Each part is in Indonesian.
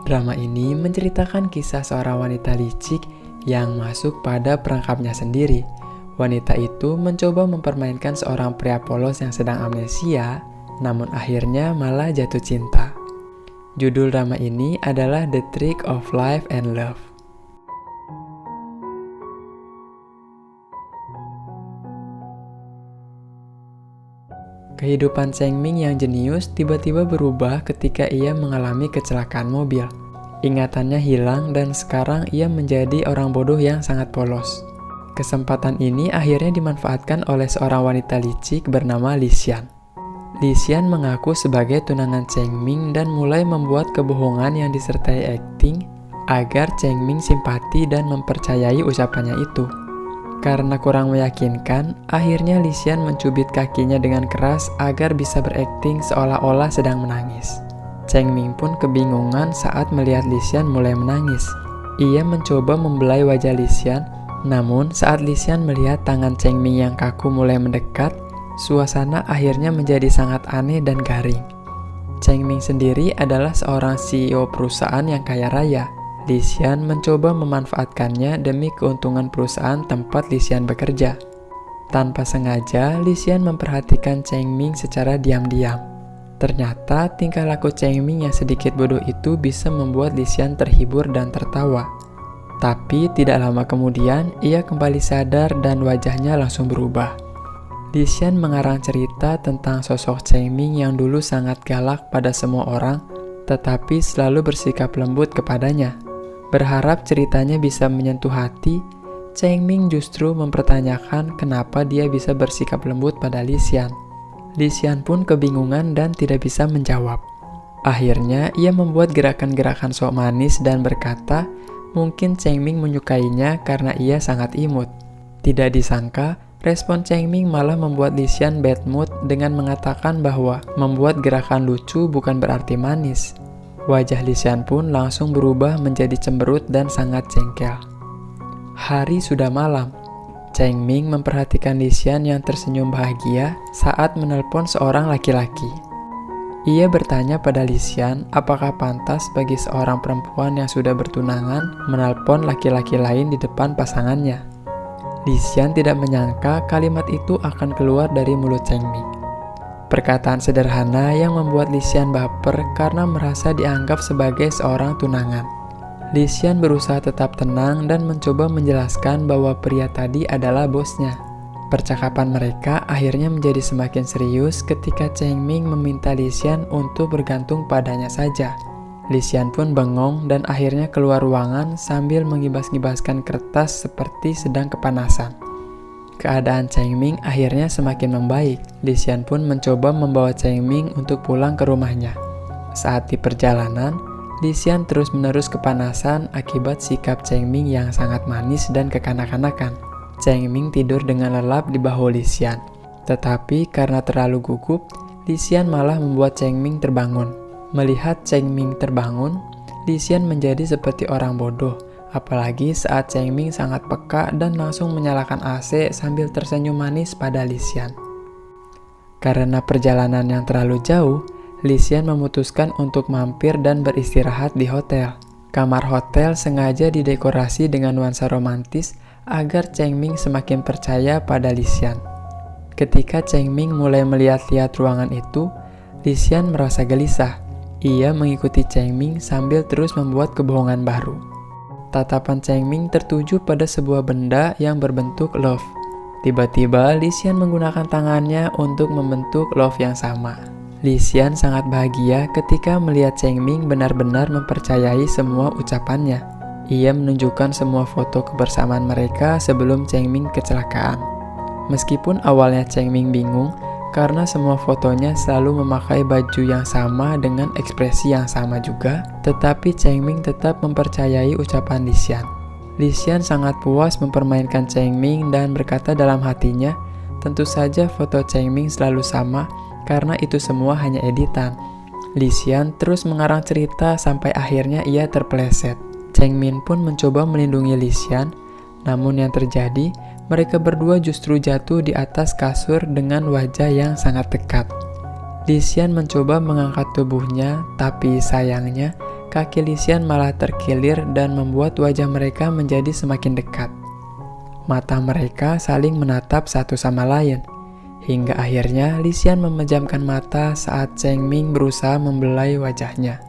Drama ini menceritakan kisah seorang wanita licik yang masuk pada perangkapnya sendiri. Wanita itu mencoba mempermainkan seorang pria polos yang sedang amnesia, namun akhirnya malah jatuh cinta. Judul drama ini adalah The Trick of Life and Love. Kehidupan Cheng Ming yang jenius tiba-tiba berubah ketika ia mengalami kecelakaan mobil. Ingatannya hilang dan sekarang ia menjadi orang bodoh yang sangat polos. Kesempatan ini akhirnya dimanfaatkan oleh seorang wanita licik bernama Li Xian. Li Xian mengaku sebagai tunangan Cheng Ming dan mulai membuat kebohongan yang disertai akting agar Cheng Ming simpati dan mempercayai ucapannya itu. Karena kurang meyakinkan, akhirnya Li Xian mencubit kakinya dengan keras agar bisa berakting seolah-olah sedang menangis. Cheng Ming pun kebingungan saat melihat Li Xian mulai menangis. Ia mencoba membelai wajah Li Xian, namun saat Li Xian melihat tangan Cheng Ming yang kaku mulai mendekat, suasana akhirnya menjadi sangat aneh dan garing. Cheng Ming sendiri adalah seorang CEO perusahaan yang kaya raya. Li Xian mencoba memanfaatkannya demi keuntungan perusahaan tempat Li Xian bekerja. Tanpa sengaja, Li Xian memperhatikan Cheng Ming secara diam-diam. Ternyata tingkah laku Cheng Ming yang sedikit bodoh itu bisa membuat Li Xian terhibur dan tertawa. Tapi tidak lama kemudian, ia kembali sadar dan wajahnya langsung berubah. Li Xian mengarang cerita tentang sosok Cheng Ming yang dulu sangat galak pada semua orang, tetapi selalu bersikap lembut kepadanya. Berharap ceritanya bisa menyentuh hati, Cheng Ming justru mempertanyakan kenapa dia bisa bersikap lembut pada Li Xian. Li Xian pun kebingungan dan tidak bisa menjawab. Akhirnya, ia membuat gerakan-gerakan sok manis dan berkata, mungkin Cheng Ming menyukainya karena ia sangat imut. Tidak disangka, respon Cheng Ming malah membuat Li Xian bad mood dengan mengatakan bahwa membuat gerakan lucu bukan berarti manis. Wajah Li Xian pun langsung berubah menjadi cemberut dan sangat jengkel. Hari sudah malam. Cheng Ming memperhatikan Li Xian yang tersenyum bahagia saat menelpon seorang laki-laki. Ia bertanya pada Li Xian apakah pantas bagi seorang perempuan yang sudah bertunangan menelpon laki-laki lain di depan pasangannya. Li Xian tidak menyangka kalimat itu akan keluar dari mulut Cheng Ming. Perkataan sederhana yang membuat Li Xian baper karena merasa dianggap sebagai seorang tunangan. Li Xian berusaha tetap tenang dan mencoba menjelaskan bahwa pria tadi adalah bosnya. Percakapan mereka akhirnya menjadi semakin serius ketika Cheng Ming meminta Li Xian untuk bergantung padanya saja. Li Xian pun bengong dan akhirnya keluar ruangan sambil mengibas-ngibaskan kertas seperti sedang kepanasan. Keadaan Cheng Ming akhirnya semakin membaik. Li Xian pun mencoba membawa Cheng Ming untuk pulang ke rumahnya. Saat di perjalanan, Li Xian terus-menerus kepanasan akibat sikap Cheng Ming yang sangat manis dan kekanak-kanakan. Cheng Ming tidur dengan lelap di bahu Li Xian. Tetapi karena terlalu gugup, Li Xian malah membuat Cheng Ming terbangun. Melihat Cheng Ming terbangun, Li Xian menjadi seperti orang bodoh. Apalagi saat Cheng Ming sangat peka dan langsung menyalakan AC sambil tersenyum manis pada Li Xian. Karena perjalanan yang terlalu jauh, Li Xian memutuskan untuk mampir dan beristirahat di hotel. Kamar hotel sengaja didekorasi dengan nuansa romantis agar Cheng Ming semakin percaya pada Li Xian. Ketika Cheng Ming mulai melihat-lihat ruangan itu, Li Xian merasa gelisah. Ia mengikuti Cheng Ming sambil terus membuat kebohongan baru. Tatapan Cheng Ming tertuju pada sebuah benda yang berbentuk love. Tiba-tiba Li Xian menggunakan tangannya untuk membentuk love yang sama. Li Xian sangat bahagia ketika melihat Cheng Ming benar-benar mempercayai semua ucapannya. Ia menunjukkan semua foto kebersamaan mereka sebelum Cheng Ming kecelakaan. Meskipun awalnya Cheng Ming bingung, karena semua fotonya selalu memakai baju yang sama dengan ekspresi yang sama juga, tetapi Cheng Ming tetap mempercayai ucapan Li Xian. Li Xian sangat puas mempermainkan Cheng Ming dan berkata dalam hatinya, tentu saja foto Cheng Ming selalu sama karena itu semua hanya editan. Li Xian terus mengarang cerita sampai akhirnya ia terpeleset. Cheng Ming pun mencoba melindungi Li Xian, namun yang terjadi, mereka berdua justru jatuh di atas kasur dengan wajah yang sangat dekat. Li Xian mencoba mengangkat tubuhnya, tapi sayangnya kaki Lisian malah terkilir dan membuat wajah mereka menjadi semakin dekat. Mata mereka saling menatap satu sama lain, hingga akhirnya Lisian memejamkan mata saat Cheng Ming berusaha membelai wajahnya.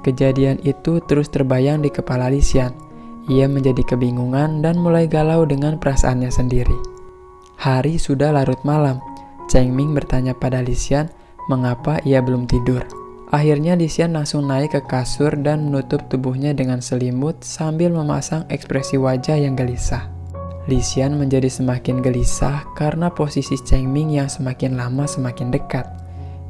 Kejadian itu terus terbayang di kepala Lisian. Ia menjadi kebingungan dan mulai galau dengan perasaannya sendiri. Hari sudah larut malam. Cheng Ming bertanya pada Lisian mengapa ia belum tidur. Akhirnya Lisian langsung naik ke kasur dan menutup tubuhnya dengan selimut sambil memasang ekspresi wajah yang gelisah. Lisian menjadi semakin gelisah karena posisi Cheng Ming yang semakin lama semakin dekat.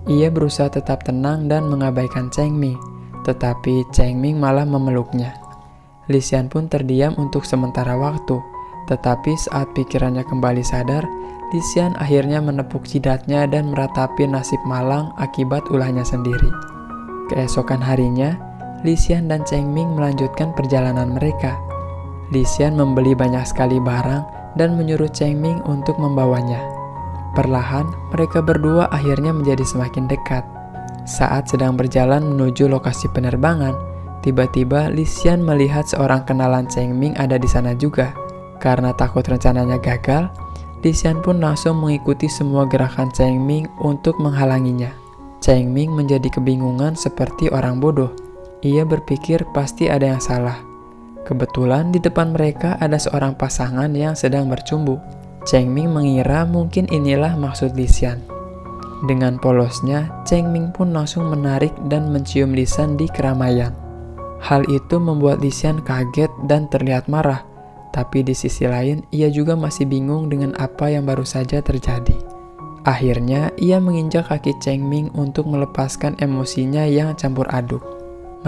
Ia berusaha tetap tenang dan mengabaikan Cheng Ming, tetapi Cheng Ming malah memeluknya. Lisian pun terdiam untuk sementara waktu, tetapi saat pikirannya kembali sadar, Lisian akhirnya menepuk jidatnya dan meratapi nasib malang akibat ulahnya sendiri. Keesokan harinya, Lisian dan Cheng Ming melanjutkan perjalanan mereka. Lisian membeli banyak sekali barang dan menyuruh Cheng Ming untuk membawanya. Perlahan, mereka berdua akhirnya menjadi semakin dekat. Saat sedang berjalan menuju lokasi penerbangan, tiba-tiba Lisian melihat seorang kenalan Cheng Ming ada di sana juga. Karena takut rencananya gagal, Lisian pun langsung mengikuti semua gerakan Cheng Ming untuk menghalanginya. Cheng Ming menjadi kebingungan seperti orang bodoh. Ia berpikir pasti ada yang salah. Kebetulan di depan mereka ada seorang pasangan yang sedang bercumbu. Cheng Ming mengira mungkin inilah maksud Lisian. Dengan polosnya, Cheng Ming pun langsung menarik dan mencium Lisian di keramaian. Hal itu membuat Lisian kaget dan terlihat marah, tapi di sisi lain ia juga masih bingung dengan apa yang baru saja terjadi. Akhirnya, ia menginjak kaki Cheng Ming untuk melepaskan emosinya yang campur aduk.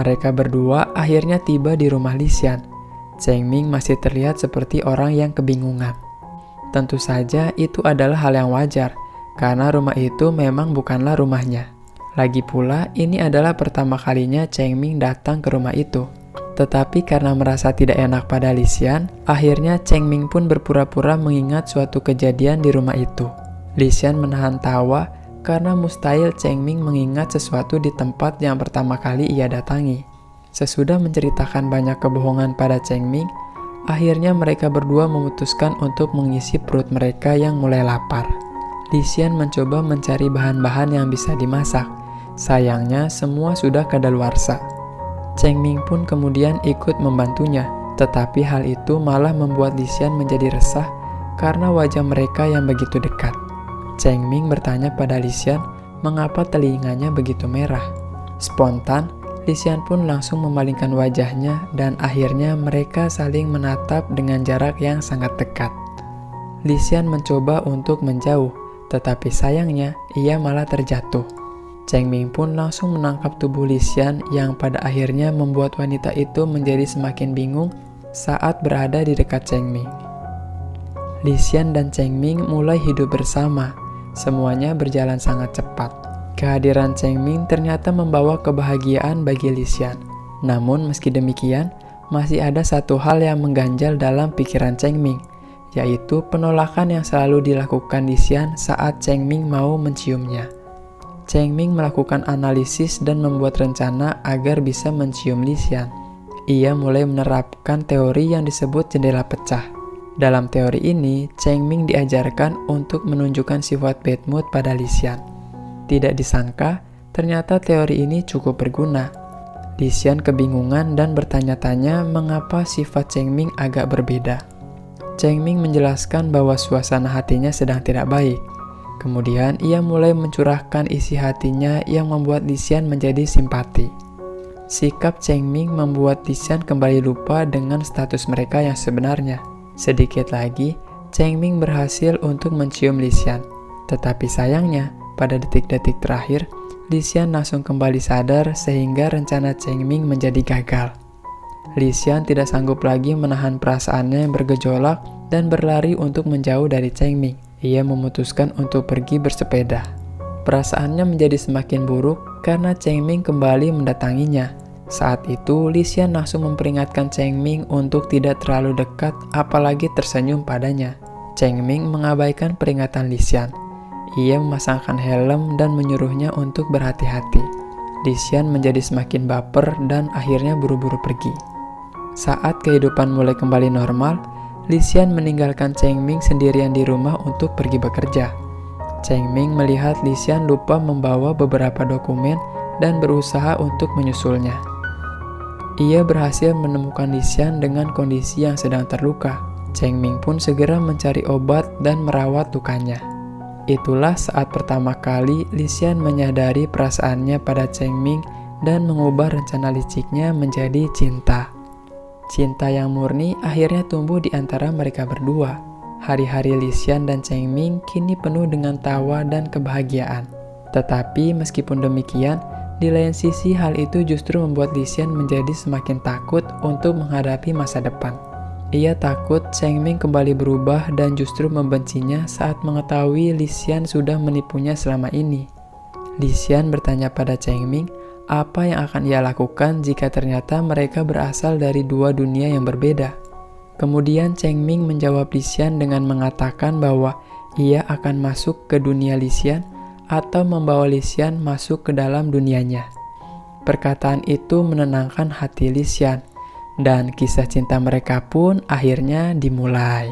Mereka berdua akhirnya tiba di rumah Lisian. Cheng Ming masih terlihat seperti orang yang kebingungan. Tentu saja itu adalah hal yang wajar, karena rumah itu memang bukanlah rumahnya. Lagi pula, ini adalah pertama kalinya Cheng Ming datang ke rumah itu. Tetapi karena merasa tidak enak pada Lisian, akhirnya Cheng Ming pun berpura-pura mengingat suatu kejadian di rumah itu. Lisian menahan tawa karena mustahil Cheng Ming mengingat sesuatu di tempat yang pertama kali ia datangi. Sesudah menceritakan banyak kebohongan pada Cheng Ming, akhirnya mereka berdua memutuskan untuk mengisi perut mereka yang mulai lapar. Lisian mencoba mencari bahan-bahan yang bisa dimasak. Sayangnya semua sudah kadaluarsa. Cheng Ming pun kemudian ikut membantunya, tetapi hal itu malah membuat Lisian menjadi resah karena wajah mereka yang begitu dekat. Cheng Ming bertanya pada Lisian mengapa telinganya begitu merah. Spontan, Lisian pun langsung memalingkan wajahnya dan akhirnya mereka saling menatap dengan jarak yang sangat dekat. Lisian mencoba untuk menjauh, tetapi sayangnya ia malah terjatuh. Cheng Ming pun langsung menangkap tubuh Lisian yang pada akhirnya membuat wanita itu menjadi semakin bingung saat berada di dekat Cheng Ming. Lisian dan Cheng Ming mulai hidup bersama. Semuanya berjalan sangat cepat. Kehadiran Cheng Ming ternyata membawa kebahagiaan bagi Lisian. Namun meski demikian, masih ada satu hal yang mengganjal dalam pikiran Cheng Ming, yaitu penolakan yang selalu dilakukan Lisian saat Cheng Ming mau menciumnya. Cheng Ming melakukan analisis dan membuat rencana agar bisa mencium Lisian. Ia mulai menerapkan teori yang disebut jendela pecah. Dalam teori ini, Cheng Ming diajarkan untuk menunjukkan sifat bad mood pada Lisian. Tidak disangka, ternyata teori ini cukup berguna. Lisian kebingungan dan bertanya-tanya mengapa sifat Cheng Ming agak berbeda. Cheng Ming menjelaskan bahwa suasana hatinya sedang tidak baik. Kemudian ia mulai mencurahkan isi hatinya yang membuat Lisian menjadi simpati. Sikap Cheng Ming membuat Lisian kembali lupa dengan status mereka yang sebenarnya. Sedikit lagi, Cheng Ming berhasil untuk mencium Lisian. Tetapi sayangnya, pada detik-detik terakhir, Lisian langsung kembali sadar sehingga rencana Cheng Ming menjadi gagal. Lisian tidak sanggup lagi menahan perasaannya yang bergejolak dan berlari untuk menjauh dari Cheng Ming. Ia memutuskan untuk pergi bersepeda. Perasaannya menjadi semakin buruk karena Cheng Ming kembali mendatanginya. Saat itu, Lisian langsung memperingatkan Cheng Ming untuk tidak terlalu dekat, apalagi tersenyum padanya. Cheng Ming mengabaikan peringatan Lisian. Ia memasangkan helm dan menyuruhnya untuk berhati-hati. Li Xian menjadi semakin baper dan akhirnya buru-buru pergi. Saat kehidupan mulai kembali normal, Li Xian meninggalkan Cheng Ming sendirian di rumah untuk pergi bekerja. Cheng Ming melihat Li Xian lupa membawa beberapa dokumen dan berusaha untuk menyusulnya. Ia berhasil menemukan Li Xian dengan kondisi yang sedang terluka. Cheng Ming pun segera mencari obat dan merawat lukanya. Itulah saat pertama kali Li Xian menyadari perasaannya pada Cheng Ming dan mengubah rencana liciknya menjadi cinta. Cinta yang murni akhirnya tumbuh di antara mereka berdua. Hari-hari Li Xian dan Cheng Ming kini penuh dengan tawa dan kebahagiaan. Tetapi meskipun demikian, di lain sisi hal itu justru membuat Li Xian menjadi semakin takut untuk menghadapi masa depan. Ia takut Cheng Ming kembali berubah dan justru membencinya saat mengetahui Li Xian sudah menipunya selama ini. Li Xian bertanya pada Cheng Ming apa yang akan ia lakukan jika ternyata mereka berasal dari dua dunia yang berbeda. Kemudian Cheng Ming menjawab Li Xian dengan mengatakan bahwa ia akan masuk ke dunia Li Xian atau membawa Li Xian masuk ke dalam dunianya. Perkataan itu menenangkan hati Li Xian, dan kisah cinta mereka pun akhirnya dimulai.